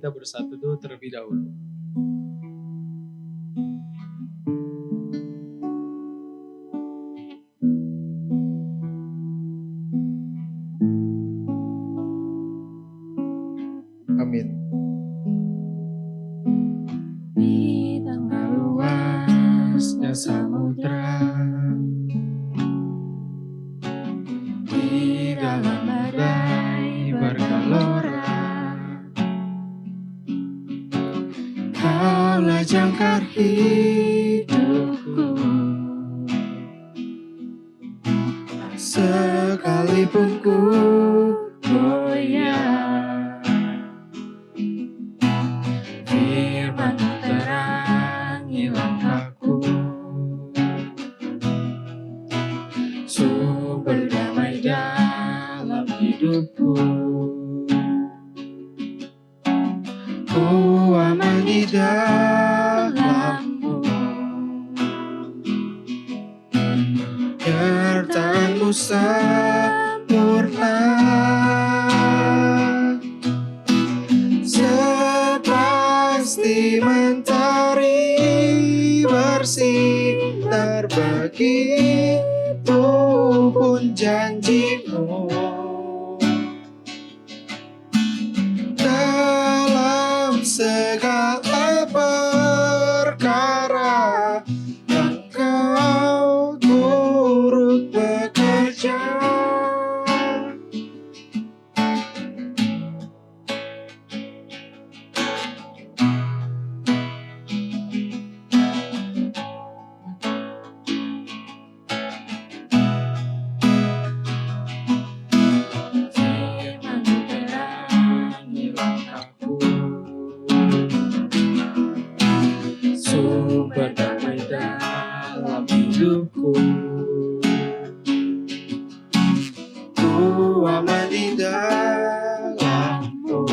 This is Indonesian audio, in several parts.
kita bersatu dulu terlebih dahulu. Amin. Di tengah luasnya samudra, di dalam badai bergelora, Kaulah jangkar hidupku. Sekalipun ku goyah, firman-Mu terangi langkahku. Sumber damai dalam hidupku. Ku aman di dalam-Mu. Nyertaan-Mu sempurna, sepasti mentari bersinar, begitu pun janji-Mu. Dalam segala perkara Engkau turut bekerja. Firman-Mu terangi langkahku. Sumber damai dalam hidupku. Ku aman di dalam-Mu.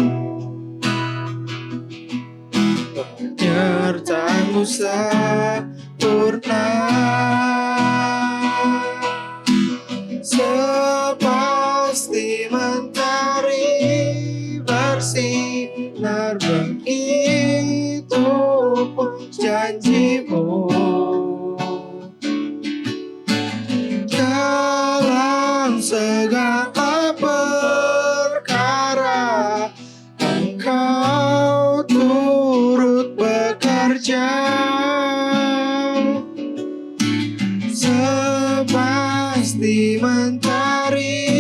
Penyertaan-Mu sempurna, sepasti mentari bersinar, begitu pun janji-Mu. Dalam segala perkara Engkau turut bekerja, sepasti mentari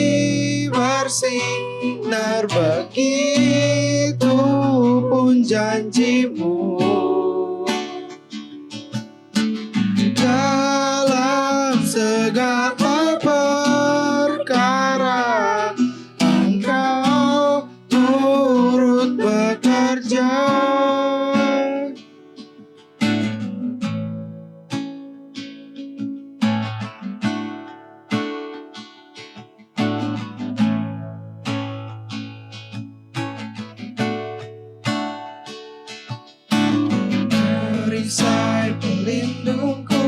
bersinar, begitu pun janji-Mu. Dalam segala perkara Engkau turut bekerja. Perisai pelindungku,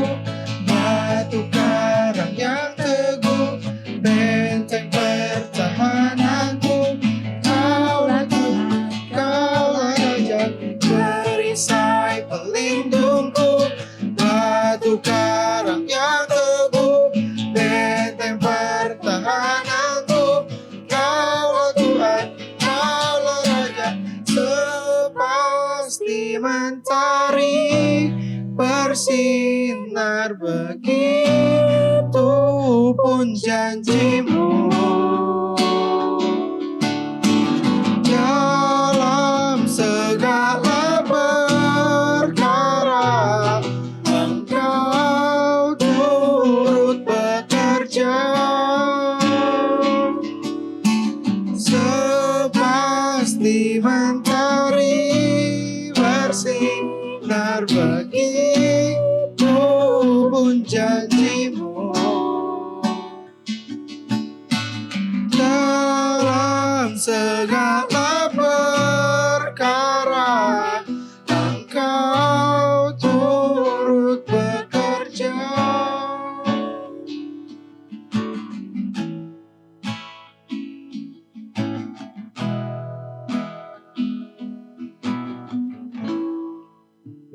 batu karang yang teguh, benteng pertahananku. Kaulah Tuhan, Kaulah Raja. Perisai pelindungku, batu karang yang teguh, benteng pertahananku. Kaulah Tuhan, Kaulah Raja. Sepasti mentari bersinar, begitu pun janji-Mu. Dalam segala perkara Engkau turut bekerja, sepasti mentari bersinar, begitu pun janji-Mu. Dalam segala perkara Engkau turut bekerja.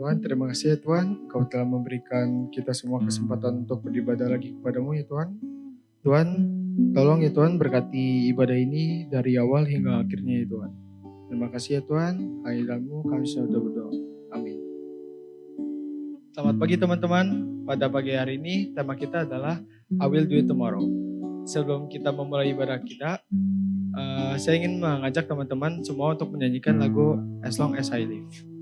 Tuhan. Terima kasih ya Tuhan, Kau telah memberikan kita semua kesempatan untuk beribadah lagi kepadamu ya Tuhan. Tuhan, tolong ya Tuhan berkati ibadah ini dari awal hingga akhirnya ya Tuhan. Terima kasih ya Tuhan, hanya dalam-Mu kami sudah berdoa. Amin. Selamat pagi teman-teman. Pada pagi hari ini tema kita adalah I will do it tomorrow. Sebelum kita memulai ibadah kita, saya ingin mengajak teman-teman semua untuk menyanyikan lagu As Long As I Live.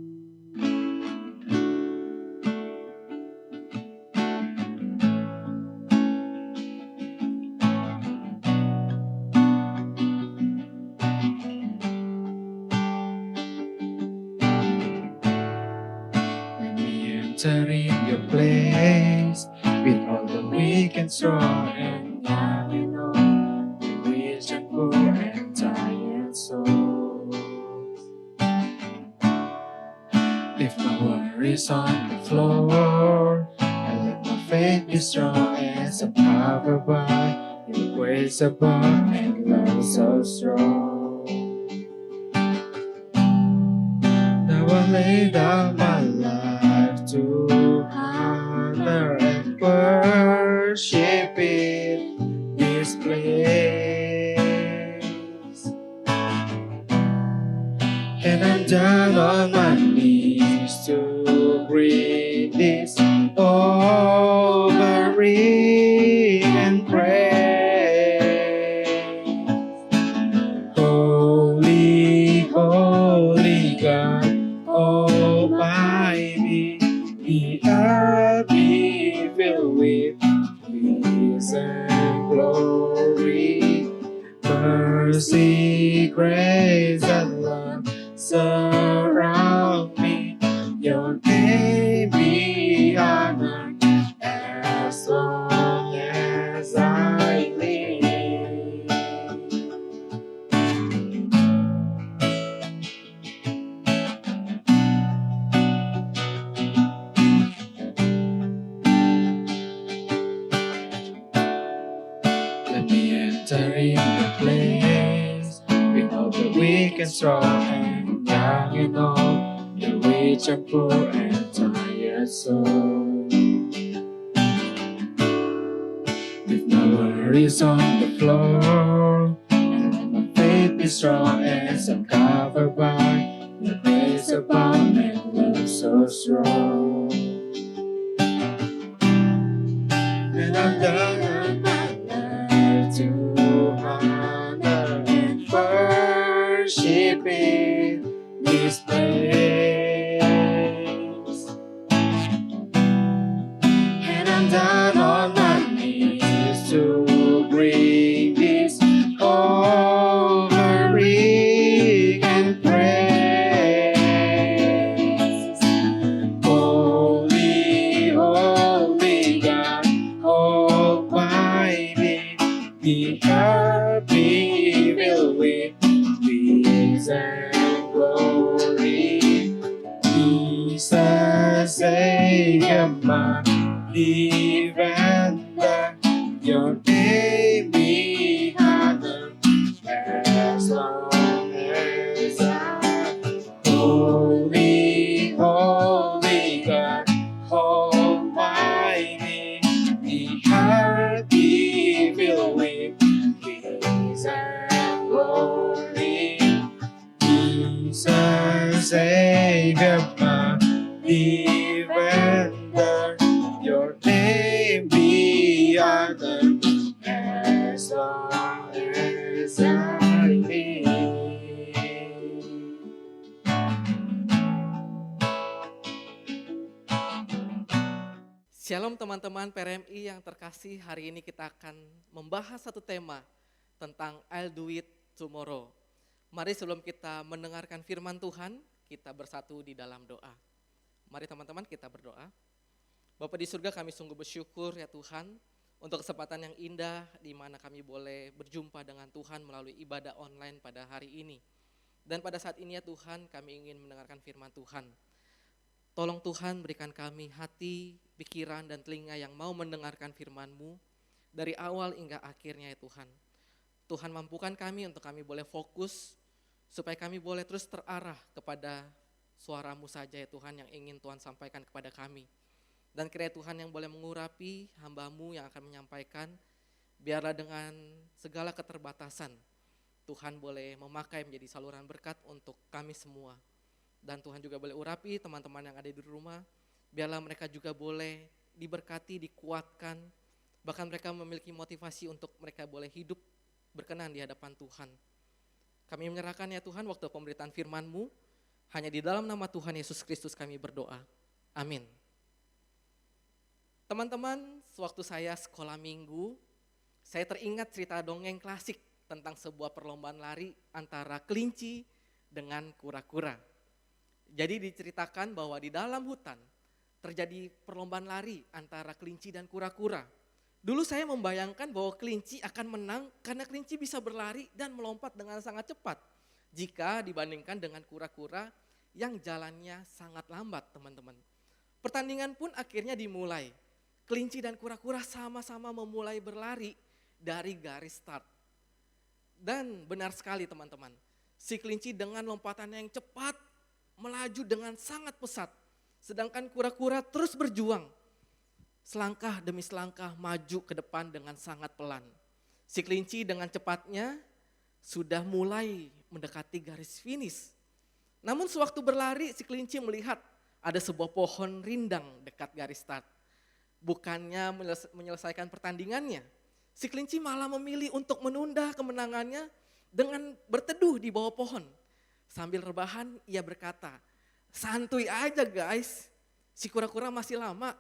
Enter in your place with all the weak and strong and young and old, the rich and poor and tired souls. Lift my worries on the floor and let my faith be strong as I'm covered by your grace above and love so strong. Now I lay down my life to honor and worship in this place. And I'm down on my knees to bring this offering and praise. Holy, holy God Almighty, the earth be filled with peace and glory, mercy, grace, and love surround me. Your name be honored as long as I live. Let me enter in the place with all the weak and strong and young and old, the rich and poor and tired soul. With my worries on the floor and let my faith be strong as I'm covered by your grace above and love so strong. And I'm done on my life to honor and worship in this place. And I'm down on my knees to bring this offering and praise. Holy, holy God Almighty, the earth be filled with peace and glory. Jesus, Savior, my defender, your name be honored as long as I. Holy, holy God Almighty, the earth be filled with peace and glory. Jesus, Savior, my defender, your name be honored as long as I live. Shalom teman-teman PRMI yang terkasih, hari ini kita akan membahas satu tema tentang I'll do it tomorrow. Mari sebelum kita mendengarkan firman Tuhan, kita bersatu di dalam doa. Mari teman-teman kita berdoa. Bapa di surga, kami sungguh bersyukur ya Tuhan untuk kesempatan yang indah di mana kami boleh berjumpa dengan Tuhan melalui ibadah online pada hari ini. Dan pada saat ini ya Tuhan, kami ingin mendengarkan firman Tuhan. Tolong Tuhan berikan kami hati, pikiran dan telinga yang mau mendengarkan firman-Mu dari awal hingga akhirnya ya Tuhan. Tuhan mampukan kami untuk kami boleh fokus supaya kami boleh terus terarah kepada suara-Mu saja ya Tuhan yang ingin Tuhan sampaikan kepada kami. Dan kiranya Tuhan yang boleh mengurapi hamba-Mu yang akan menyampaikan, biarlah dengan segala keterbatasan, Tuhan boleh memakai menjadi saluran berkat untuk kami semua. Dan Tuhan juga boleh urapi teman-teman yang ada di rumah, biarlah mereka juga boleh diberkati, dikuatkan, bahkan mereka memiliki motivasi untuk mereka boleh hidup berkenan di hadapan Tuhan. Kami menyerahkan ya Tuhan waktu pemberitaan firman-Mu, hanya di dalam nama Tuhan Yesus Kristus kami berdoa. Amin. Teman-teman, sewaktu saya sekolah minggu, saya teringat cerita dongeng klasik tentang sebuah perlombaan lari antara kelinci dengan kura-kura. Jadi diceritakan bahwa di dalam hutan terjadi perlombaan lari antara kelinci dan kura-kura. Dulu saya membayangkan bahwa kelinci akan menang karena kelinci bisa berlari dan melompat dengan sangat cepat jika dibandingkan dengan kura-kura yang jalannya sangat lambat, teman-teman. Pertandingan pun akhirnya dimulai. Kelinci dan kura-kura sama-sama memulai berlari dari garis start. Dan benar sekali teman-teman, si kelinci dengan lompatannya yang cepat melaju dengan sangat pesat. Sedangkan kura-kura terus berjuang. Selangkah demi selangkah maju ke depan dengan sangat pelan. Si kelinci dengan cepatnya sudah mulai mendekati garis finish. Namun sewaktu berlari si kelinci melihat ada sebuah pohon rindang dekat garis start. Bukannya menyelesaikan pertandingannya, si kelinci malah memilih untuk menunda kemenangannya dengan berteduh di bawah pohon. Sambil rebahan ia berkata, "Santuy aja guys, si kura-kura masih lama."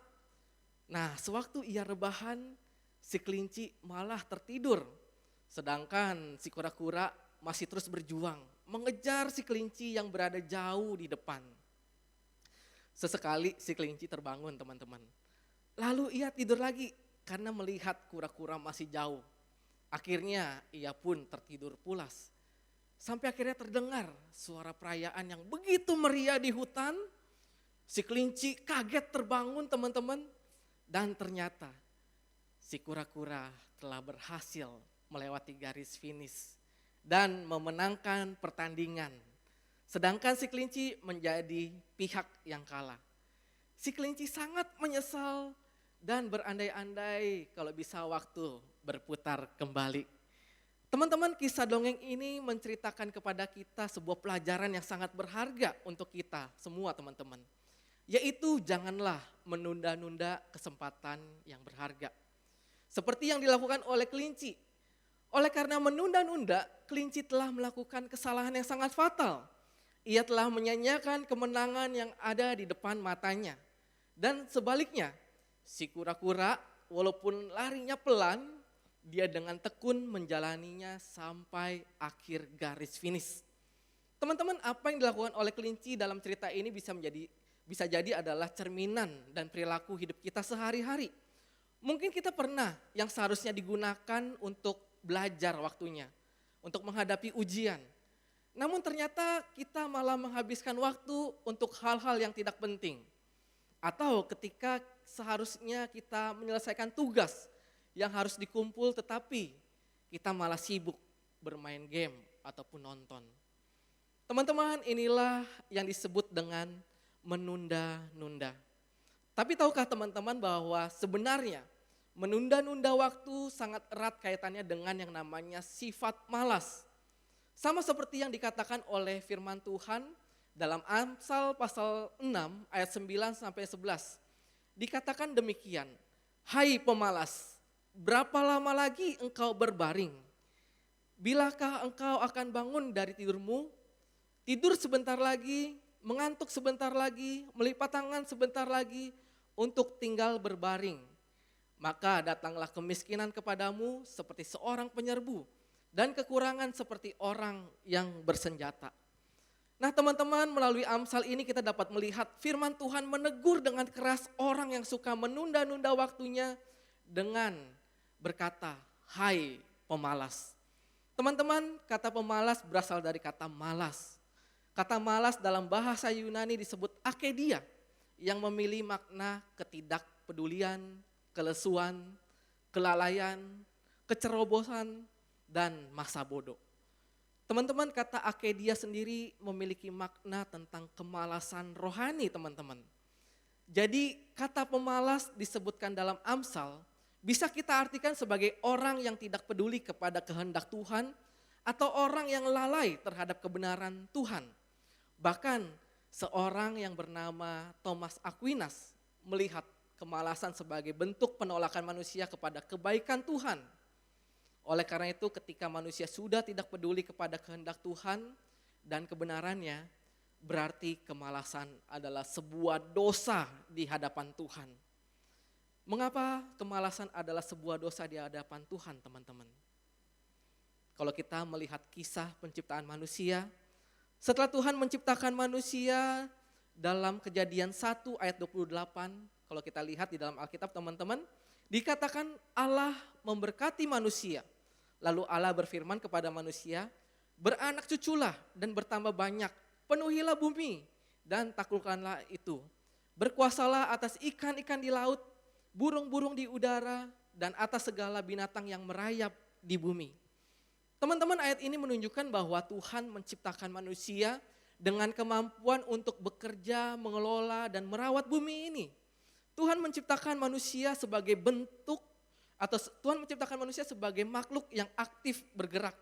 Nah, sewaktu ia rebahan, si kelinci malah tertidur. Sedangkan si kura-kura masih terus berjuang, mengejar si kelinci yang berada jauh di depan. Sesekali si kelinci terbangun teman-teman. Lalu ia tidur lagi karena melihat kura-kura masih jauh. Akhirnya ia pun tertidur pulas. Sampai akhirnya terdengar suara perayaan yang begitu meriah di hutan. Si kelinci kaget terbangun teman-teman. Dan ternyata si kura-kura telah berhasil melewati garis finish dan memenangkan pertandingan. Sedangkan si kelinci menjadi pihak yang kalah. Si kelinci sangat menyesal dan berandai-andai kalau bisa waktu berputar kembali. Teman-teman, kisah dongeng ini menceritakan kepada kita sebuah pelajaran yang sangat berharga untuk kita semua teman-teman. Yaitu janganlah menunda-nunda kesempatan yang berharga. Seperti yang dilakukan oleh kelinci. Oleh karena menunda-nunda, kelinci telah melakukan kesalahan yang sangat fatal. Ia telah menyanyiakan kemenangan yang ada di depan matanya. Dan sebaliknya, si kura-kura walaupun larinya pelan, dia dengan tekun menjalaninya sampai akhir garis finish. Teman-teman, apa yang dilakukan oleh kelinci dalam cerita ini bisa jadi adalah cerminan dan perilaku hidup kita sehari-hari. Mungkin kita pernah yang seharusnya digunakan untuk belajar waktunya, untuk menghadapi ujian. Namun ternyata kita malah menghabiskan waktu untuk hal-hal yang tidak penting. Atau ketika seharusnya kita menyelesaikan tugas yang harus dikumpul tetapi kita malah sibuk bermain game ataupun nonton. Teman-teman, inilah yang disebut dengan menunda-nunda. Tapi tahukah teman-teman bahwa sebenarnya menunda-nunda waktu sangat erat kaitannya dengan yang namanya sifat malas. Sama seperti yang dikatakan oleh firman Tuhan dalam Amsal pasal 6 ayat 9 sampai 11. Dikatakan demikian, "Hai pemalas, berapa lama lagi engkau berbaring? Bilakah engkau akan bangun dari tidurmu? Tidur sebentar lagi, mengantuk sebentar lagi, melipat tangan sebentar lagi untuk tinggal berbaring. Maka datanglah kemiskinan kepadamu seperti seorang penyerbu dan kekurangan seperti orang yang bersenjata." Nah teman-teman, melalui Amsal ini kita dapat melihat firman Tuhan menegur dengan keras orang yang suka menunda-nunda waktunya dengan berkata, "Hai pemalas." Teman-teman, kata pemalas berasal dari kata malas. Kata malas dalam bahasa Yunani disebut akedia yang memiliki makna ketidakpedulian, kelesuan, kelalaian, kecerobohan, dan masa bodoh. Teman-teman, kata akedia sendiri memiliki makna tentang kemalasan rohani, teman-teman. Jadi kata pemalas disebutkan dalam Amsal bisa kita artikan sebagai orang yang tidak peduli kepada kehendak Tuhan atau orang yang lalai terhadap kebenaran Tuhan. Bahkan seorang yang bernama Thomas Aquinas melihat kemalasan sebagai bentuk penolakan manusia kepada kebaikan Tuhan. Oleh karena itu ketika manusia sudah tidak peduli kepada kehendak Tuhan dan kebenarannya, berarti kemalasan adalah sebuah dosa di hadapan Tuhan. Mengapa kemalasan adalah sebuah dosa di hadapan Tuhan, teman-teman? Kalau kita melihat kisah penciptaan manusia, setelah Tuhan menciptakan manusia dalam Kejadian 1 ayat 28, kalau kita lihat di dalam Alkitab, teman-teman, dikatakan Allah memberkati manusia. Lalu Allah berfirman kepada manusia, beranak cuculah dan bertambah banyak, penuhilah bumi dan taklukkanlah itu. Berkuasalah atas ikan-ikan di laut, burung-burung di udara, dan atas segala binatang yang merayap di bumi. Teman-teman, ayat ini menunjukkan bahwa Tuhan menciptakan manusia dengan kemampuan untuk bekerja, mengelola, dan merawat bumi ini. Tuhan menciptakan manusia sebagai bentuk, atau Tuhan menciptakan manusia sebagai makhluk yang aktif bergerak,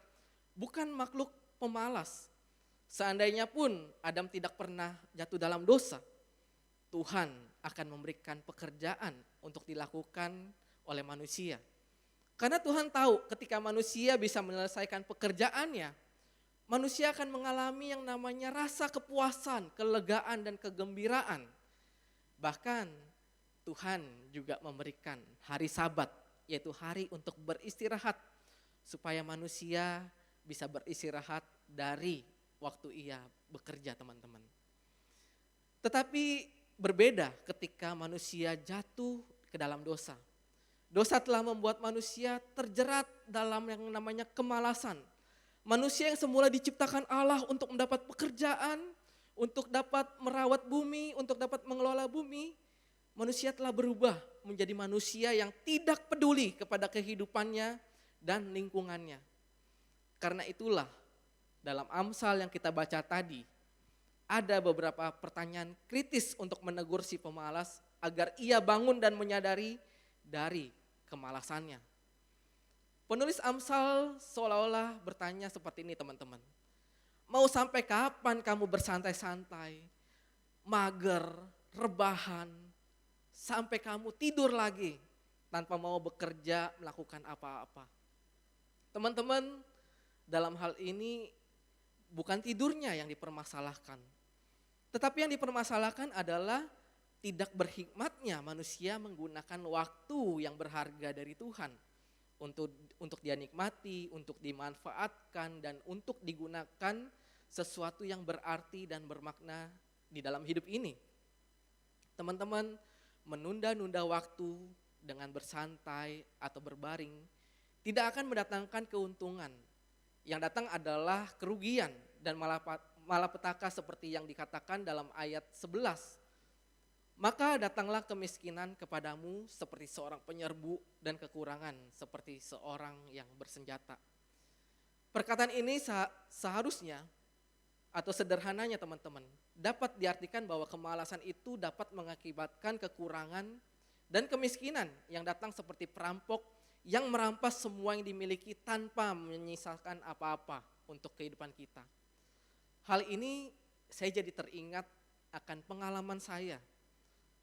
bukan makhluk pemalas. Seandainya pun Adam tidak pernah jatuh dalam dosa, Tuhan akan memberikan pekerjaan untuk dilakukan oleh manusia. Karena Tuhan tahu ketika manusia bisa menyelesaikan pekerjaannya, manusia akan mengalami yang namanya rasa kepuasan, kelegaan, dan kegembiraan. Bahkan Tuhan juga memberikan hari Sabat, yaitu hari untuk beristirahat, supaya manusia bisa beristirahat dari waktu ia bekerja, teman-teman. Tetapi berbeda ketika manusia jatuh ke dalam dosa. Dosa telah membuat manusia terjerat dalam yang namanya kemalasan. Manusia yang semula diciptakan Allah untuk mendapat pekerjaan, untuk dapat merawat bumi, untuk dapat mengelola bumi, manusia telah berubah menjadi manusia yang tidak peduli kepada kehidupannya dan lingkungannya. Karena itulah dalam Amsal yang kita baca tadi, ada beberapa pertanyaan kritis untuk menegur si pemalas agar ia bangun dan menyadari dari kemalasannya. Penulis Amsal seolah-olah bertanya seperti ini, teman-teman. Mau sampai kapan kamu bersantai-santai, mager, rebahan, sampai kamu tidur lagi tanpa mau bekerja, melakukan apa-apa? Teman-teman, dalam hal ini bukan tidurnya yang dipermasalahkan, tetapi yang dipermasalahkan adalah tidak berhikmatnya manusia menggunakan waktu yang berharga dari Tuhan untuk dia nikmati, untuk dimanfaatkan, dan untuk digunakan sesuatu yang berarti dan bermakna di dalam hidup ini. Teman-teman, menunda-nunda waktu dengan bersantai atau berbaring tidak akan mendatangkan keuntungan. Yang datang adalah kerugian dan malapetaka seperti yang dikatakan dalam ayat 11. Maka datanglah kemiskinan kepadamu seperti seorang penyerbu dan kekurangan seperti seorang yang bersenjata. Perkataan ini seharusnya atau sederhananya, teman-teman, dapat diartikan bahwa kemalasan itu dapat mengakibatkan kekurangan dan kemiskinan yang datang seperti perampok yang merampas semua yang dimiliki tanpa menyisakan apa-apa untuk kehidupan kita. Hal ini saya jadi teringat akan pengalaman saya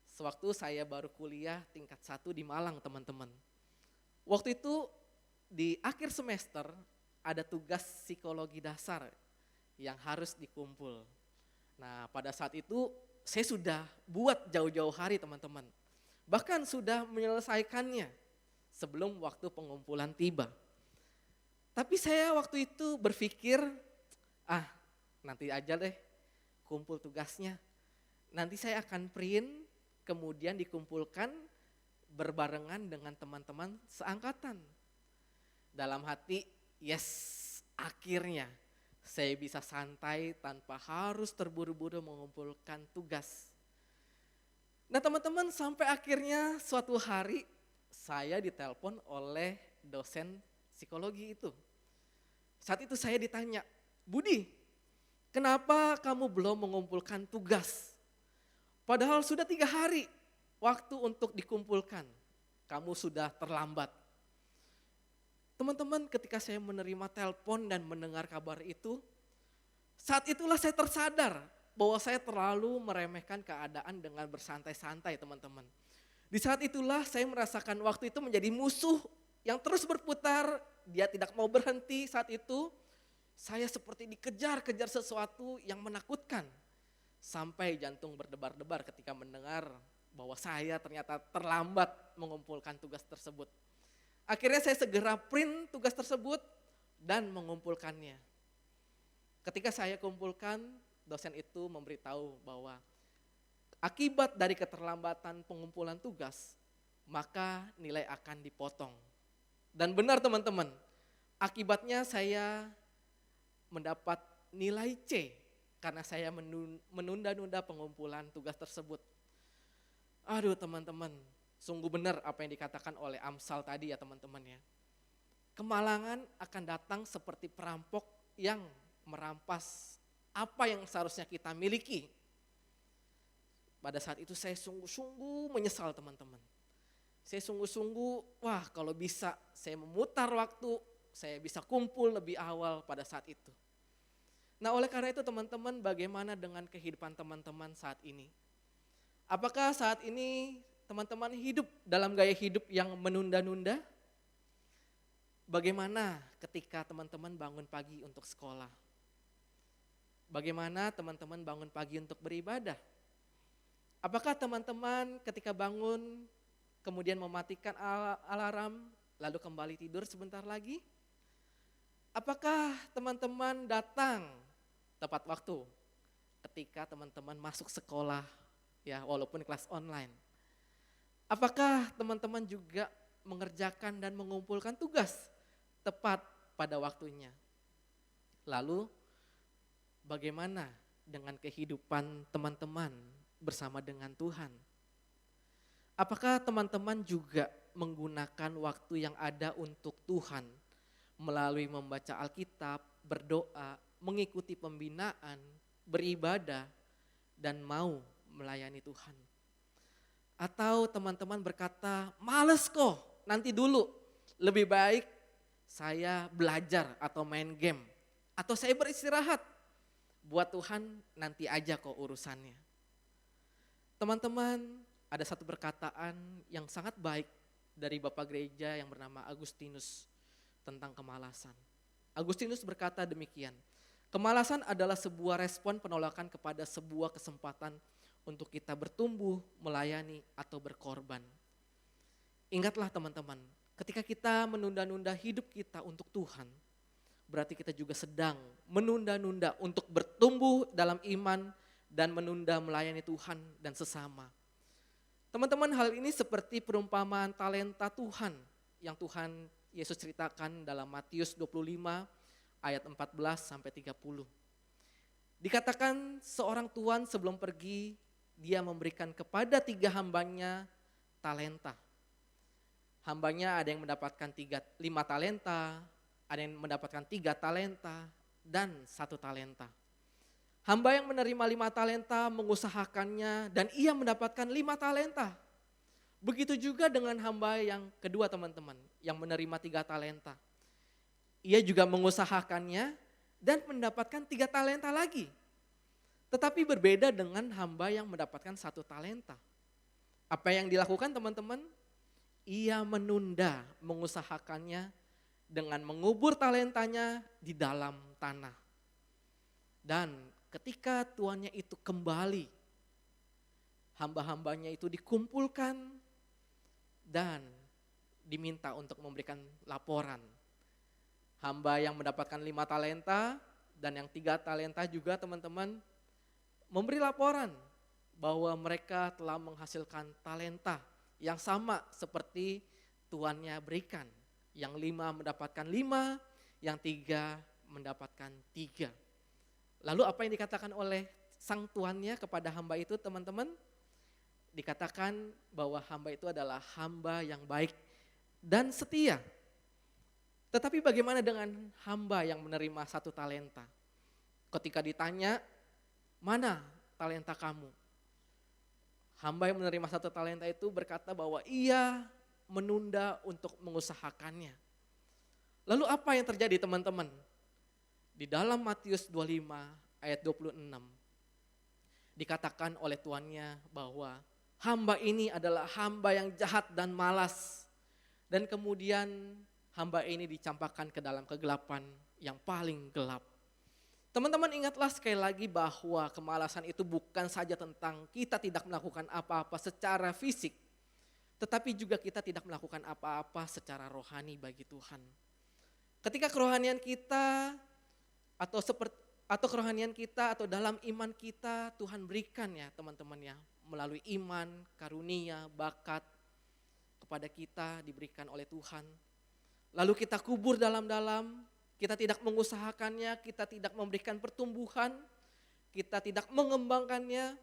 sewaktu saya baru kuliah tingkat 1 di Malang, teman-teman. Waktu itu di akhir semester ada tugas psikologi dasar yang harus dikumpul. Nah, pada saat itu saya sudah buat jauh-jauh hari, teman-teman. Bahkan sudah menyelesaikannya sebelum waktu pengumpulan tiba. Tapi saya waktu itu berpikir, nanti aja deh kumpul tugasnya. Nanti saya akan print, kemudian dikumpulkan berbarengan dengan teman-teman seangkatan. Dalam hati, yes, akhirnya saya bisa santai tanpa harus terburu-buru mengumpulkan tugas. Nah, teman-teman, sampai akhirnya suatu hari saya ditelepon oleh dosen psikologi itu. Saat itu saya ditanya, Budi, kenapa kamu belum mengumpulkan tugas? Padahal sudah 3 hari waktu untuk dikumpulkan. Kamu sudah terlambat. Teman-teman, ketika saya menerima telepon dan mendengar kabar itu, saat itulah saya tersadar bahwa saya terlalu meremehkan keadaan dengan bersantai-santai, teman-teman. Di saat itulah saya merasakan waktu itu menjadi musuh yang terus berputar, dia tidak mau berhenti. Saat itu saya seperti dikejar-kejar sesuatu yang menakutkan. Sampai jantung berdebar-debar ketika mendengar bahwa saya ternyata terlambat mengumpulkan tugas tersebut. Akhirnya saya segera print tugas tersebut dan mengumpulkannya. Ketika saya kumpulkan, dosen itu memberitahu bahwa akibat dari keterlambatan pengumpulan tugas, maka nilai akan dipotong. Dan benar teman-teman, akibatnya saya mendapat nilai C karena saya menunda-nunda pengumpulan tugas tersebut. Aduh teman-teman, sungguh benar apa yang dikatakan oleh Amsal tadi ya teman-teman ya. Kemalangan akan datang seperti perampok yang merampas apa yang seharusnya kita miliki. Pada saat itu saya sungguh-sungguh menyesal teman-teman. Saya sungguh-sungguh, wah kalau bisa saya memutar waktu, saya bisa kumpul lebih awal pada saat itu. Nah oleh karena itu teman-teman, bagaimana dengan kehidupan teman-teman saat ini? Apakah saat ini teman-teman hidup dalam gaya hidup yang menunda-nunda? Bagaimana ketika teman-teman bangun pagi untuk sekolah? Bagaimana teman-teman bangun pagi untuk beribadah? Apakah teman-teman ketika bangun kemudian mematikan alarm lalu kembali tidur sebentar lagi? Apakah teman-teman datang tepat waktu ketika teman-teman masuk sekolah ya walaupun kelas online? Apakah teman-teman juga mengerjakan dan mengumpulkan tugas tepat pada waktunya? Lalu bagaimana dengan kehidupan teman-teman bersama dengan Tuhan? Apakah teman-teman juga menggunakan waktu yang ada untuk Tuhan melalui membaca Alkitab, berdoa, mengikuti pembinaan, beribadah, dan mau melayani Tuhan? Atau teman-teman berkata, males kok, nanti dulu, lebih baik saya belajar atau main game, atau saya beristirahat, buat Tuhan nanti aja kok urusannya. Teman-teman, ada satu perkataan yang sangat baik dari Bapak Gereja yang bernama Agustinus tentang kemalasan. Agustinus berkata demikian, kemalasan adalah sebuah respon penolakan kepada sebuah kesempatan untuk kita bertumbuh, melayani, atau berkorban. Ingatlah teman-teman, ketika kita menunda-nunda hidup kita untuk Tuhan, berarti kita juga sedang menunda-nunda untuk bertumbuh dalam iman dan menunda melayani Tuhan dan sesama. Teman-teman, hal ini seperti perumpamaan talenta Tuhan yang Tuhan Yesus ceritakan dalam Matius 25 ayat 14 sampai 30. Dikatakan seorang tuan sebelum pergi, dia memberikan kepada 3 hambanya talenta. Hambanya ada yang mendapatkan 5 talenta, ada yang mendapatkan 3 talenta, dan 1 talenta. Hamba yang menerima 5 talenta mengusahakannya dan ia mendapatkan 5 talenta. Begitu juga dengan hamba yang kedua teman-teman, yang menerima 3 talenta. Ia juga mengusahakannya dan mendapatkan 3 talenta lagi. Tetapi berbeda dengan hamba yang mendapatkan 1 talenta. Apa yang dilakukan teman-teman? Ia menunda mengusahakannya dengan mengubur talentanya di dalam tanah. Dan ketika tuannya itu kembali, hamba-hambanya itu dikumpulkan dan diminta untuk memberikan laporan. Hamba yang mendapatkan 5 talenta dan yang 3 talenta juga teman-teman memberi laporan bahwa mereka telah menghasilkan talenta yang sama seperti tuannya berikan. Yang 5 mendapatkan 5, yang 3 mendapatkan 3. Lalu apa yang dikatakan oleh sang tuannya kepada hamba itu teman-teman? Dikatakan bahwa hamba itu adalah hamba yang baik dan setia. Tetapi bagaimana dengan hamba yang menerima 1 talenta? Ketika ditanya, mana talenta kamu? Hamba yang menerima 1 talenta itu berkata bahwa ia menunda untuk mengusahakannya. Lalu apa yang terjadi teman-teman? Di dalam Matius 25 ayat 26 dikatakan oleh tuannya bahwa hamba ini adalah hamba yang jahat dan malas. Dan kemudian hamba ini dicampakkan ke dalam kegelapan yang paling gelap. Teman-teman ingatlah sekali lagi bahwa kemalasan itu bukan saja tentang kita tidak melakukan apa-apa secara fisik, tetapi juga kita tidak melakukan apa-apa secara rohani bagi Tuhan. Ketika kerohanian kita atau kerohanian kita atau dalam iman kita Tuhan berikan ya teman-teman ya, melalui iman, karunia, bakat kepada kita diberikan oleh Tuhan. Lalu kita kubur dalam-dalam, kita tidak mengusahakannya, kita tidak memberikan pertumbuhan, kita tidak mengembangkannya.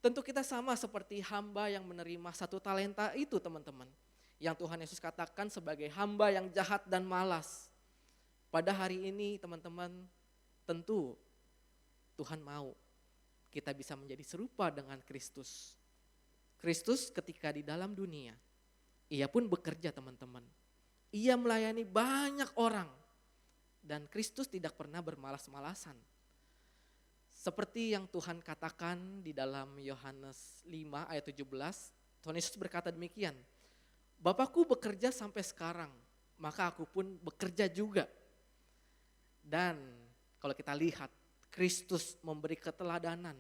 Tentu kita sama seperti hamba yang menerima 1 talenta itu teman-teman. Yang Tuhan Yesus katakan sebagai hamba yang jahat dan malas. Pada hari ini teman-teman tentu Tuhan mau kita bisa menjadi serupa dengan Kristus. Kristus ketika di dalam dunia, ia pun bekerja teman-teman. Ia melayani banyak orang. Dan Kristus tidak pernah bermalas-malasan. Seperti yang Tuhan katakan di dalam Yohanes 5 ayat 17, Tuhan Yesus berkata demikian, Bapakku bekerja sampai sekarang, maka aku pun bekerja juga. Dan kalau kita lihat, Kristus memberi keteladanan,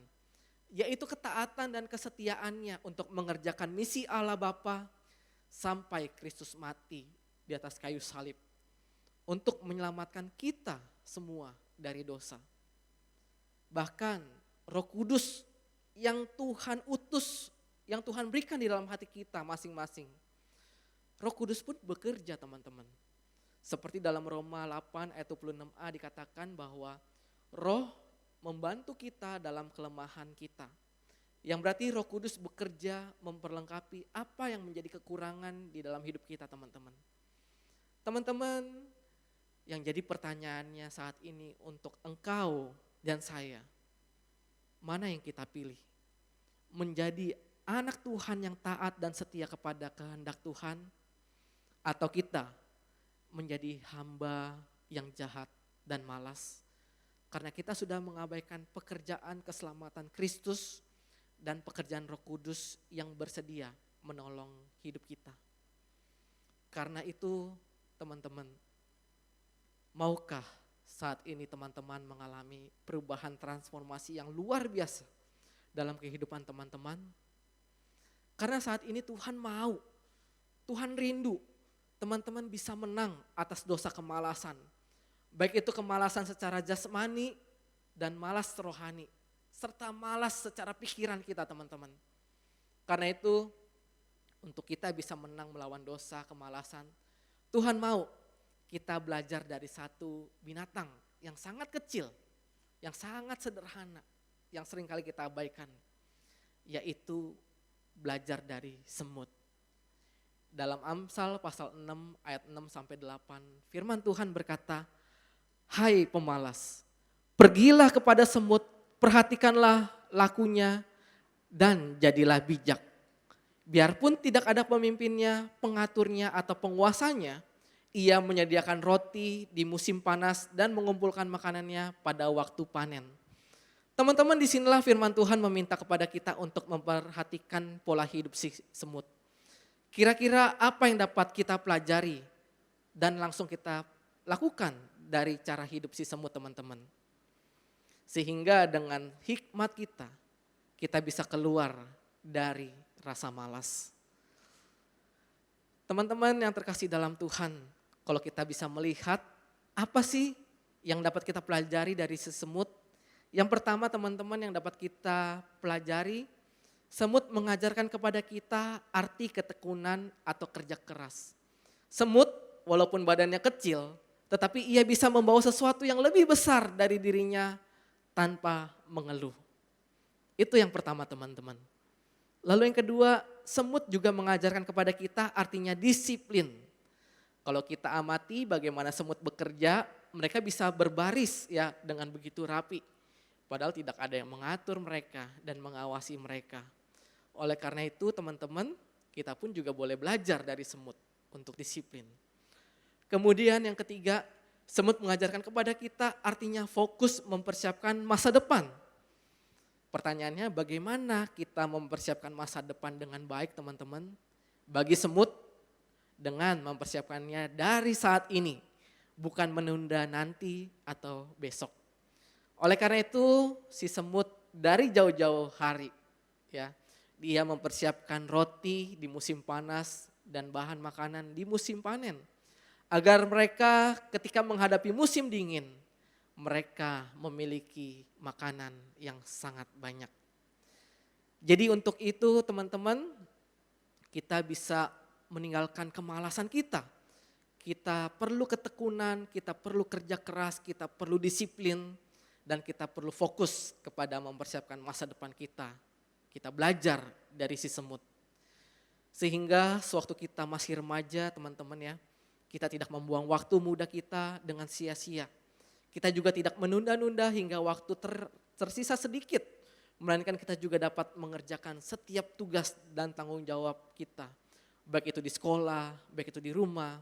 yaitu ketaatan dan kesetiaannya untuk mengerjakan misi Allah Bapa sampai Kristus mati di atas kayu salib. Untuk menyelamatkan kita semua dari dosa. Bahkan Roh Kudus yang Tuhan utus, yang Tuhan berikan di dalam hati kita masing-masing. Roh Kudus pun bekerja teman-teman. Seperti dalam Roma 8 ayat 26a dikatakan bahwa Roh membantu kita dalam kelemahan kita. Yang berarti Roh Kudus bekerja memperlengkapi apa yang menjadi kekurangan di dalam hidup kita teman-teman. Teman-teman, yang jadi pertanyaannya saat ini untuk engkau dan saya, mana yang kita pilih? Menjadi anak Tuhan yang taat dan setia kepada kehendak Tuhan, atau kita menjadi hamba yang jahat dan malas? Karena kita sudah mengabaikan pekerjaan keselamatan Kristus dan pekerjaan Roh Kudus yang bersedia menolong hidup kita. Karena itu teman-teman, maukah saat ini teman-teman mengalami perubahan transformasi yang luar biasa dalam kehidupan teman-teman? Karena saat ini Tuhan mau, Tuhan rindu teman-teman bisa menang atas dosa kemalasan. Baik itu kemalasan secara jasmani dan malas rohani, serta malas secara pikiran kita teman-teman. Karena itu untuk kita bisa menang melawan dosa, kemalasan, Tuhan mau kita belajar dari satu binatang yang sangat kecil, yang sangat sederhana, yang sering kali kita abaikan, yaitu belajar dari semut. Dalam Amsal pasal 6 ayat 6-8, firman Tuhan berkata, Hai pemalas, pergilah kepada semut, perhatikanlah lakunya dan jadilah bijak. Biarpun tidak ada pemimpinnya, pengaturnya atau penguasanya, ia menyediakan roti di musim panas dan mengumpulkan makanannya pada waktu panen. Teman-teman, disinilah firman Tuhan meminta kepada kita untuk memperhatikan pola hidup si semut. Kira-kira apa yang dapat kita pelajari dan langsung kita lakukan dari cara hidup si semut teman-teman. Sehingga dengan hikmat kita bisa keluar dari rasa malas. Teman-teman yang terkasih dalam Tuhan, kalau kita bisa melihat apa sih yang dapat kita pelajari dari si semut. Yang pertama teman-teman yang dapat kita pelajari, semut mengajarkan kepada kita arti ketekunan atau kerja keras. Semut walaupun badannya kecil, tetapi ia bisa membawa sesuatu yang lebih besar dari dirinya tanpa mengeluh. Itu yang pertama teman-teman. Lalu yang kedua, semut juga mengajarkan kepada kita artinya disiplin. Kalau kita amati bagaimana semut bekerja, mereka bisa berbaris ya dengan begitu rapi. Padahal tidak ada yang mengatur mereka dan mengawasi mereka. Oleh karena itu teman-teman, kita pun juga boleh belajar dari semut untuk disiplin. Kemudian yang ketiga, semut mengajarkan kepada kita artinya fokus mempersiapkan masa depan. Pertanyaannya, bagaimana kita mempersiapkan masa depan dengan baik teman-teman? Bagi semut, dengan mempersiapkannya dari saat ini, bukan menunda nanti atau besok. Oleh karena itu, si semut dari jauh-jauh hari, ya, dia mempersiapkan roti di musim panas dan bahan makanan di musim panen. Agar mereka ketika menghadapi musim dingin, mereka memiliki makanan yang sangat banyak. Jadi untuk itu teman-teman, kita bisa meninggalkan kemalasan kita. Kita perlu ketekunan, kita perlu kerja keras, kita perlu disiplin, dan kita perlu fokus kepada mempersiapkan masa depan kita. Kita belajar dari si semut. Sehingga sewaktu kita masih remaja teman-teman ya, kita tidak membuang waktu muda kita dengan sia-sia. Kita juga tidak menunda-nunda hingga waktu tersisa sedikit. Melainkan kita juga dapat mengerjakan setiap tugas dan tanggung jawab kita. Baik itu di sekolah, baik itu di rumah,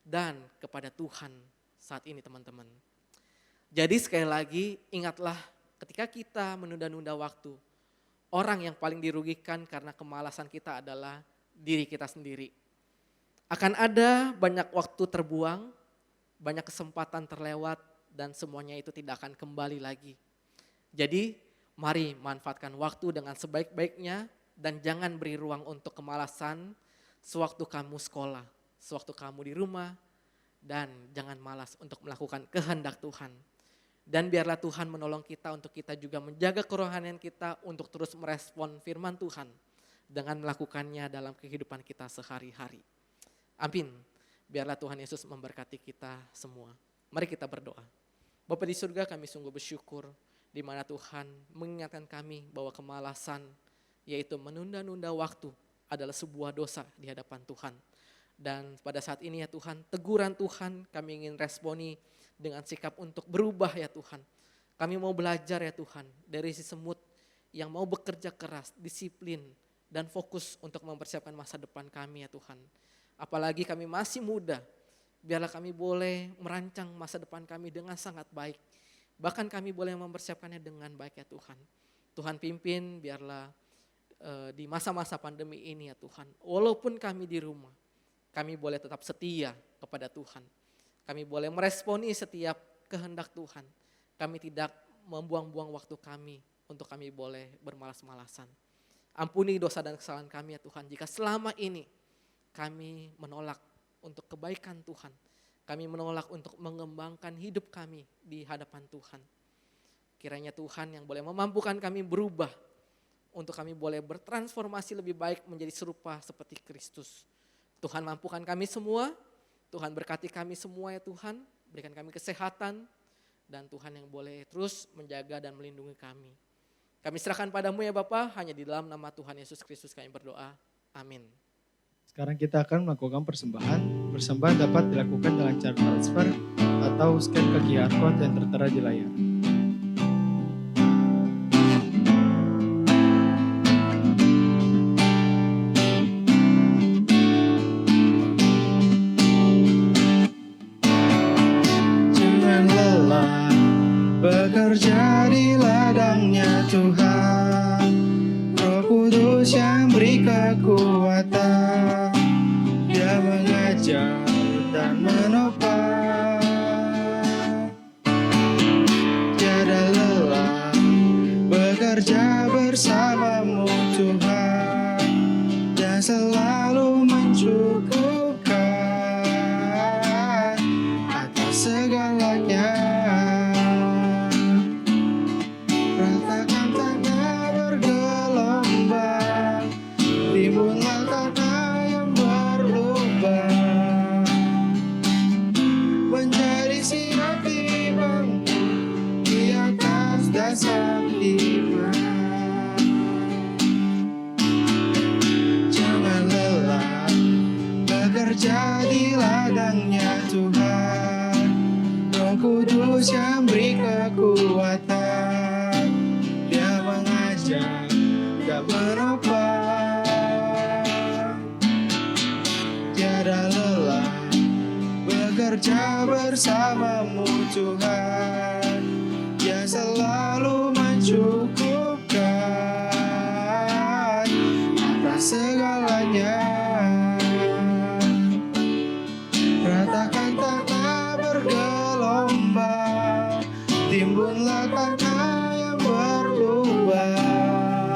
dan kepada Tuhan saat ini teman-teman. Jadi sekali lagi ingatlah ketika kita menunda-nunda waktu, orang yang paling dirugikan karena kemalasan kita adalah diri kita sendiri. Akan ada banyak waktu terbuang, banyak kesempatan terlewat dan semuanya itu tidak akan kembali lagi. Jadi mari manfaatkan waktu dengan sebaik-baiknya dan jangan beri ruang untuk kemalasan sewaktu kamu sekolah, sewaktu kamu di rumah, dan jangan malas untuk melakukan kehendak Tuhan. Dan biarlah Tuhan menolong kita untuk kita juga menjaga kerohanian kita untuk terus merespon firman Tuhan dengan melakukannya dalam kehidupan kita sehari-hari. Amin. Biarlah Tuhan Yesus memberkati kita semua. Mari kita berdoa. Bapa di surga, kami sungguh bersyukur di mana Tuhan mengingatkan kami bahwa kemalasan yaitu menunda-nunda waktu adalah sebuah dosa di hadapan Tuhan. Dan pada saat ini ya Tuhan, teguran Tuhan kami ingin responi dengan sikap untuk berubah ya Tuhan. Kami mau belajar ya Tuhan dari si semut yang mau bekerja keras, disiplin, dan fokus untuk mempersiapkan masa depan kami ya Tuhan. Apalagi kami masih muda, biarlah kami boleh merancang masa depan kami dengan sangat baik. Bahkan kami boleh mempersiapkannya dengan baik ya Tuhan. Tuhan pimpin biarlah di masa-masa pandemi ini ya Tuhan. Walaupun kami di rumah, kami boleh tetap setia kepada Tuhan. Kami boleh meresponi setiap kehendak Tuhan. Kami tidak membuang-buang waktu kami untuk kami boleh bermalas-malasan. Ampuni dosa dan kesalahan kami ya Tuhan. Jika selama ini kami menolak untuk kebaikan Tuhan. Kami menolak untuk mengembangkan hidup kami di hadapan Tuhan. Kiranya Tuhan yang boleh memampukan kami berubah. Untuk kami boleh bertransformasi lebih baik menjadi serupa seperti Kristus. Tuhan mampukan kami semua. Tuhan berkati kami semua ya Tuhan, berikan kami kesehatan dan Tuhan yang boleh terus menjaga dan melindungi kami. Kami serahkan padamu ya Bapa, hanya di dalam nama Tuhan Yesus Kristus kami berdoa. Amin. Sekarang kita akan melakukan persembahan. Persembahan dapat dilakukan dengan cara transfer atau scan ke QR Code yang tertera di layar. Bekerja di ladangnya Tuhan, Roh Kudus yang beri kekuatan, Dia mengajar dan menopang. Tiada lelah bekerja bersamamu Tuhan, dan selalu mencukupkan atas segalanya. Jangan lelah bekerja di ladangnya Tuhan, Roh Kudus yang beri kekuatan, tak menopang. Tiada lelah bekerja bersamamu Tuhan, yang selalu mencukupkan atas segalanya. Ratakan tanah bergelombang, timbunlah tanah yang berlubang,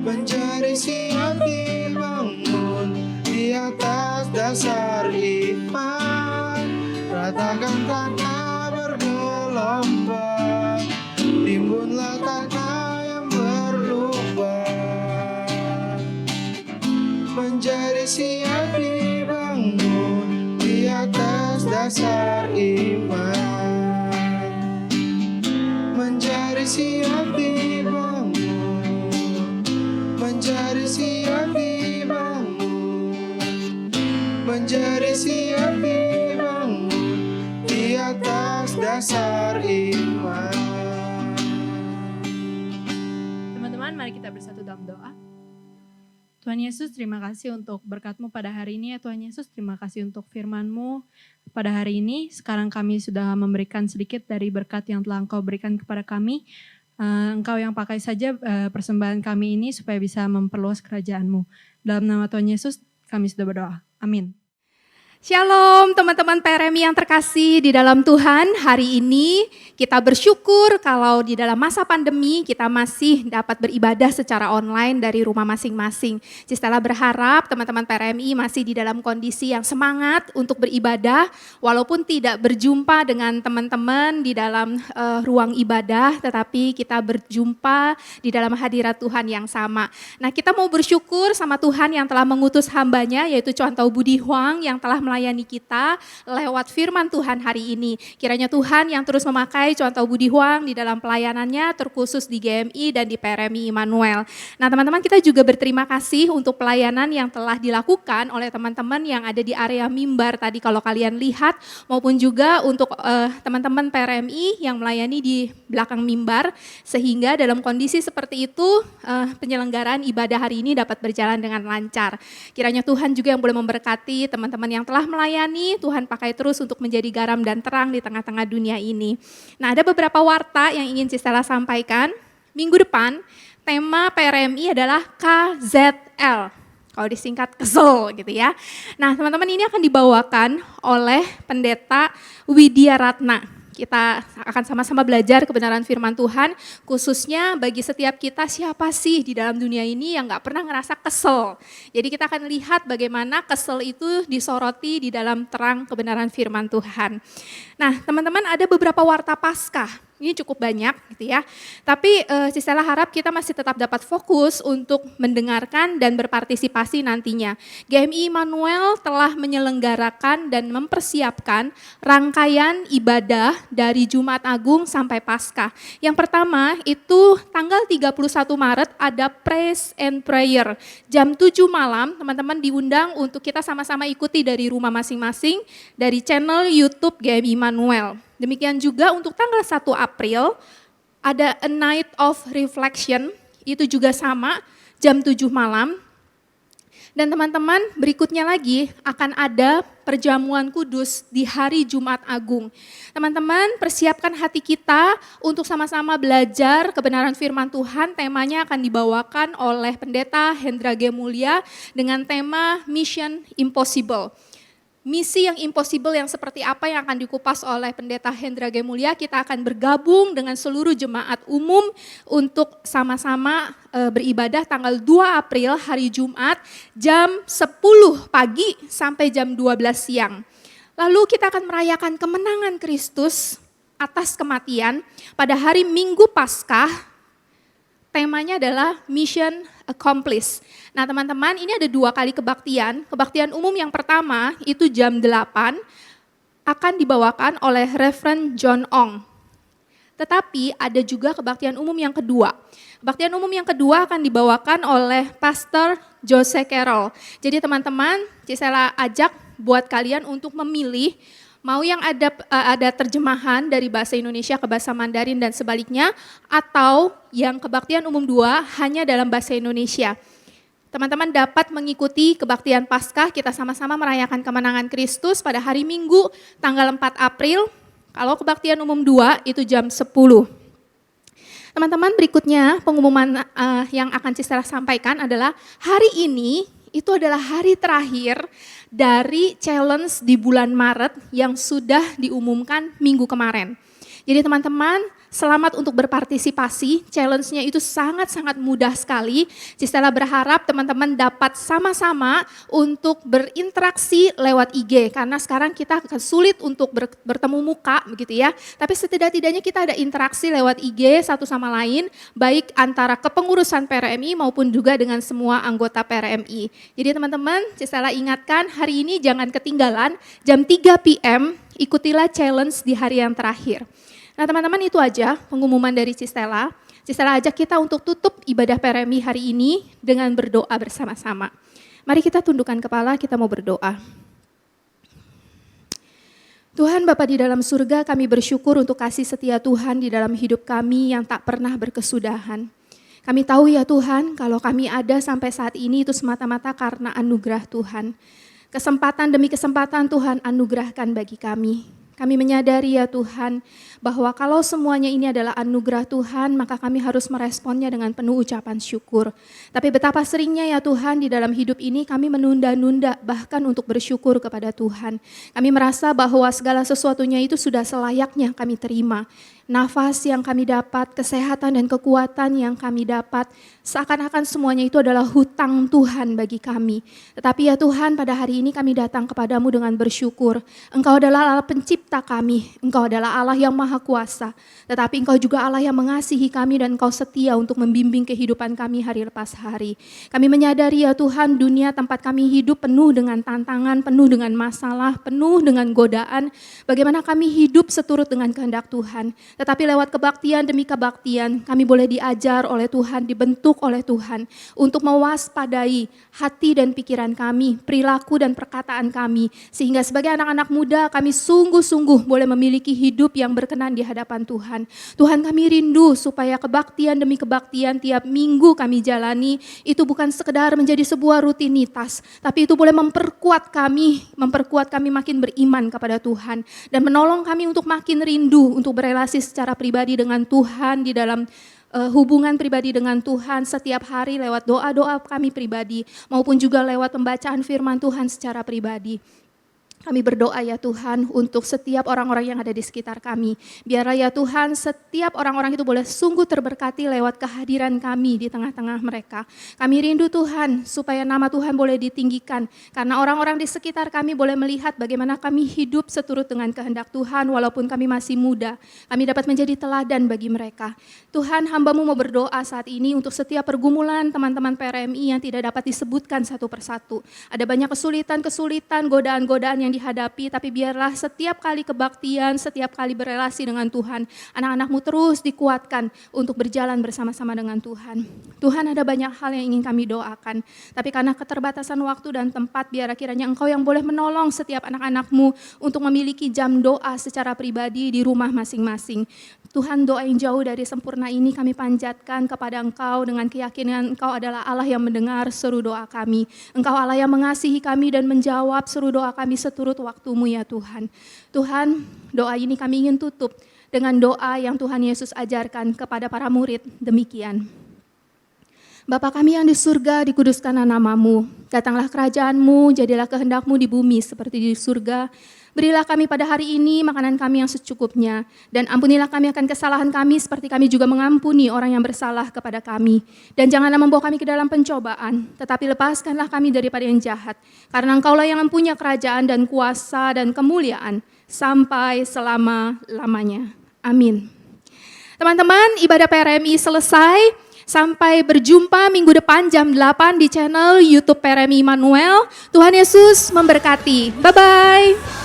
menjadi siap dibangun di atas dasar iman. Ratakan tanah bergelombang, timbunlah tanah yang berlubang, menjadi siap dibangun di atas dasar iman. Menjadi siap dibangun, menjadi siap dibangun, menjadi siap dibangun di atas dasar iman. Teman-teman, mari kita bersatu dalam doa. Tuhan Yesus, terima kasih untuk berkat-Mu pada hari ini ya Tuhan Yesus. Terima kasih untuk firman-Mu pada hari ini. Sekarang kami sudah memberikan sedikit dari berkat yang telah Engkau berikan kepada kami. Engkau yang pakai saja persembahan kami ini supaya bisa memperluas kerajaan-Mu. Dalam nama Tuhan Yesus kami sudah berdoa. Amin. Shalom teman-teman PRMI yang terkasih di dalam Tuhan. Hari ini kita bersyukur kalau di dalam masa pandemi kita masih dapat beribadah secara online dari rumah masing-masing. Cistella berharap teman-teman PRMI masih di dalam kondisi yang semangat untuk beribadah walaupun tidak berjumpa dengan teman-teman di dalam ruang ibadah, tetapi kita berjumpa di dalam hadirat Tuhan yang sama. Nah, kita mau bersyukur sama Tuhan yang telah mengutus hambanya yaitu Contau Budi Huang yang telah melayani kita lewat firman Tuhan hari ini. Kiranya Tuhan yang terus memakai Contau Budi Huang di dalam pelayanannya terkhusus di GMI dan di PRMI Immanuel. Nah teman-teman, kita juga berterima kasih untuk pelayanan yang telah dilakukan oleh teman-teman yang ada di area mimbar tadi kalau kalian lihat, maupun juga untuk teman-teman PRMI yang melayani di belakang mimbar, sehingga dalam kondisi seperti itu penyelenggaraan ibadah hari ini dapat berjalan dengan lancar. Kiranya Tuhan juga yang boleh memberkati teman-teman yang telah melayani, Tuhan pakai terus untuk menjadi garam dan terang di tengah-tengah dunia ini. Nah, ada beberapa warta yang ingin Cistella sampaikan. Minggu depan tema PRMI adalah KZL. Kalau disingkat kesel gitu ya. Nah, teman-teman, ini akan dibawakan oleh Pendeta Widya Ratna. Kita akan sama-sama belajar kebenaran firman Tuhan, khususnya bagi setiap kita siapa sih di dalam dunia ini yang gak pernah ngerasa kesel. Jadi kita akan lihat bagaimana kesel itu disoroti di dalam terang kebenaran firman Tuhan. Nah teman-teman, ada beberapa warta Paskah. Ini cukup banyak gitu ya. Tapi Cistella harap kita masih tetap dapat fokus untuk mendengarkan dan berpartisipasi nantinya. GMI Immanuel telah menyelenggarakan dan mempersiapkan rangkaian ibadah dari Jumat Agung sampai Paskah. Yang pertama itu tanggal 31 Maret ada Praise and Prayer. Jam 7 malam teman-teman diundang untuk kita sama-sama ikuti dari rumah masing-masing dari channel YouTube GMI Immanuel. Demikian juga untuk tanggal 1 April ada A Night of Reflection, itu juga sama jam 7 malam. Dan teman-teman, berikutnya lagi akan ada perjamuan kudus di hari Jumat Agung. Teman-teman, persiapkan hati kita untuk sama-sama belajar kebenaran firman Tuhan. Temanya akan dibawakan oleh Pendeta Hendra G. Mulya dengan tema Mission Impossible. Misi yang impossible yang seperti apa yang akan dikupas oleh Pendeta Hendra G. Mulya, kita akan bergabung dengan seluruh jemaat umum untuk sama-sama beribadah tanggal 2 April hari Jumat jam 10 pagi sampai jam 12 siang. Lalu kita akan merayakan kemenangan Kristus atas kematian pada hari Minggu Paskah. Temanya adalah Mission Accomplished. Nah teman-teman, ini ada 2 kali kebaktian. Kebaktian umum yang pertama itu jam 8 akan dibawakan oleh Reverend John Ong. Tetapi ada juga kebaktian umum yang kedua. Kebaktian umum yang kedua akan dibawakan oleh Pastor Jose Carroll. Jadi teman-teman, Cistella ajak buat kalian untuk memilih Mau yang ada terjemahan dari bahasa Indonesia ke bahasa Mandarin dan sebaliknya, atau yang kebaktian umum 2 hanya dalam bahasa Indonesia. Teman-teman dapat mengikuti kebaktian Paskah, kita sama-sama merayakan kemenangan Kristus pada hari Minggu tanggal 4 April. Kalau kebaktian umum 2 itu jam 10. Teman-teman, berikutnya pengumuman yang akan Cistela sampaikan adalah hari ini itu adalah hari terakhir dari challenge di bulan Maret yang sudah diumumkan minggu kemarin. Jadi teman-teman, selamat untuk berpartisipasi, challenge-nya itu sangat-sangat mudah sekali. Cistela berharap teman-teman dapat sama-sama untuk berinteraksi lewat IG, karena sekarang kita akan sulit untuk bertemu muka begitu ya. Tapi setidak-tidaknya kita ada interaksi lewat IG satu sama lain, baik antara kepengurusan PRMI maupun juga dengan semua anggota PRMI. Jadi teman-teman, Cistela ingatkan hari ini jangan ketinggalan, jam 3 PM ikutilah challenge di hari yang terakhir. Nah teman-teman, itu aja pengumuman dari Cistela. Cistela ajak kita untuk tutup ibadah PRMI hari ini dengan berdoa bersama-sama. Mari kita tundukkan kepala, kita mau berdoa. Tuhan Bapa di dalam surga, kami bersyukur untuk kasih setia Tuhan di dalam hidup kami yang tak pernah berkesudahan. Kami tahu ya Tuhan, kalau kami ada sampai saat ini itu semata-mata karena anugerah Tuhan. Kesempatan demi kesempatan Tuhan anugerahkan bagi kami. Kami menyadari ya Tuhan, bahwa kalau semuanya ini adalah anugerah Tuhan, maka kami harus meresponnya dengan penuh ucapan syukur. Tapi betapa seringnya ya Tuhan, di dalam hidup ini kami menunda-nunda bahkan untuk bersyukur kepada Tuhan. Kami merasa bahwa segala sesuatunya itu sudah selayaknya kami terima. Nafas yang kami dapat, kesehatan dan kekuatan yang kami dapat, seakan-akan semuanya itu adalah hutang Tuhan bagi kami. Tetapi ya Tuhan, pada hari ini kami datang kepadamu dengan bersyukur. Engkau adalah Allah pencipta kami, Engkau adalah Allah yang maha kuasa. Tetapi Engkau juga Allah yang mengasihi kami dan Engkau setia untuk membimbing kehidupan kami hari lepas hari. Kami menyadari ya Tuhan, dunia tempat kami hidup penuh dengan tantangan, penuh dengan masalah, penuh dengan godaan. Bagaimana kami hidup seturut dengan kehendak Tuhan. Tetapi lewat kebaktian demi kebaktian, kami boleh diajar oleh Tuhan, dibentuk oleh Tuhan untuk mewaspadai hati dan pikiran kami, perilaku dan perkataan kami. Sehingga sebagai anak-anak muda kami sungguh-sungguh boleh memiliki hidup yang berkenan di hadapan Tuhan. Tuhan, kami rindu supaya kebaktian demi kebaktian tiap minggu kami jalani, itu bukan sekedar menjadi sebuah rutinitas, tapi itu boleh memperkuat kami makin beriman kepada Tuhan. Dan menolong kami untuk makin rindu untuk berelasi secara pribadi dengan Tuhan, di dalam hubungan pribadi dengan Tuhan setiap hari lewat doa-doa kami pribadi maupun juga lewat pembacaan firman Tuhan secara pribadi. Kami berdoa ya Tuhan untuk setiap orang-orang yang ada di sekitar kami. Biarlah ya Tuhan setiap orang-orang itu boleh sungguh terberkati lewat kehadiran kami di tengah-tengah mereka. Kami rindu Tuhan supaya nama Tuhan boleh ditinggikan. Karena orang-orang di sekitar kami boleh melihat bagaimana kami hidup seturut dengan kehendak Tuhan walaupun kami masih muda. Kami dapat menjadi teladan bagi mereka. Tuhan, hamba-Mu mau berdoa saat ini untuk setiap pergumulan teman-teman PRMI yang tidak dapat disebutkan satu persatu. Ada banyak kesulitan-kesulitan, godaan-godaan yang dihadapi, tapi biarlah setiap kali kebaktian, setiap kali berelasi dengan Tuhan, anak-anak-Mu terus dikuatkan untuk berjalan bersama-sama dengan Tuhan. Tuhan, ada banyak hal yang ingin kami doakan, tapi karena keterbatasan waktu dan tempat, biar kiranya Engkau yang boleh menolong setiap anak-anak-Mu untuk memiliki jam doa secara pribadi di rumah masing-masing. Tuhan, doa yang jauh dari sempurna ini kami panjatkan kepada Engkau dengan keyakinan Engkau adalah Allah yang mendengar seru doa kami. Engkau Allah yang mengasihi kami dan menjawab seru doa kami seturut waktu-Mu ya Tuhan. Tuhan, doa ini kami ingin tutup dengan doa yang Tuhan Yesus ajarkan kepada para murid, demikian. Bapa kami yang di surga, dikuduskanlah nama-Mu. Datanglah kerajaan-Mu, jadilah kehendak-Mu di bumi seperti di surga. Berilah kami pada hari ini makanan kami yang secukupnya, dan ampunilah kami akan kesalahan kami seperti kami juga mengampuni orang yang bersalah kepada kami. Dan janganlah membawa kami ke dalam pencobaan, tetapi lepaskanlah kami daripada yang jahat. Karena Engkaulah yang mempunyai kerajaan dan kuasa dan kemuliaan sampai selama-lamanya. Amin. Teman-teman, ibadah PRMI selesai. Sampai berjumpa minggu depan jam 8 di channel YouTube PRMI Immanuel. Tuhan Yesus memberkati. Bye-bye.